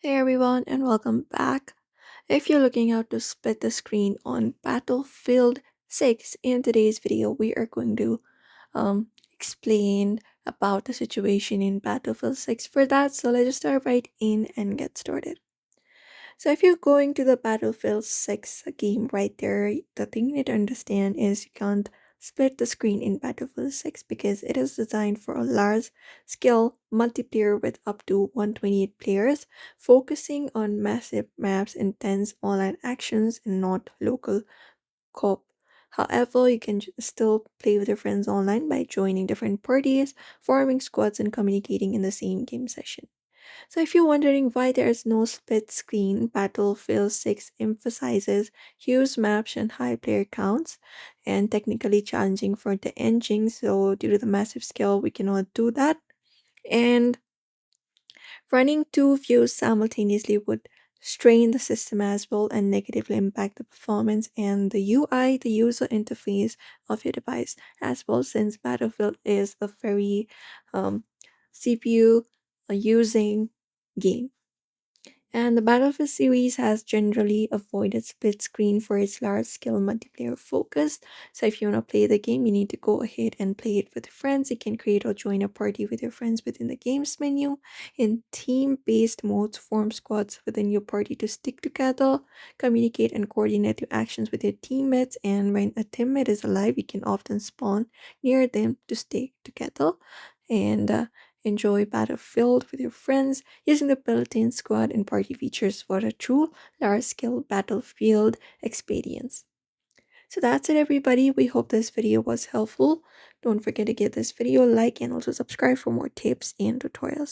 Hey everyone, and welcome back. If you're looking out to split the screen on Battlefield 6, in today's video, we are going to explain about the situation in Battlefield 6. For that, so let's just dive right in and get started. So if you're going to the Battlefield 6 game right there, the thing you need to understand is you can't split the screen in Battlefield 6 because it is designed for a large scale multiplayer with up to 128 players, focusing on massive maps, intense online actions, and not local co-op. However, you can still play with your friends online by joining different parties, forming squads, and communicating in the same game session. So, if you're wondering why there is no split screen, Battlefield 6 emphasizes huge maps and high player counts, and technically challenging for the engine. So, due to the massive scale, we cannot do that. And running two views simultaneously would strain the system as well and negatively impact the performance and the UI, the user interface of your device as well, since Battlefield is a very CPU using game. And the Battlefield series has generally avoided split screen for its large scale multiplayer focus. So if you want to play the game, you need to go ahead and play it with friends. You can create or join a party with your friends within the game's menu. In team based modes, form squads within your party to stick together, communicate and coordinate your actions with your teammates. And when a teammate is alive, you can often spawn near them to stay together. And enjoy Battlefield with your friends using the built-in squad and party features for a true large-scale Battlefield experience. So that's it everybody. We hope this video was helpful. Don't forget to give this video a like and also subscribe for more tips and tutorials.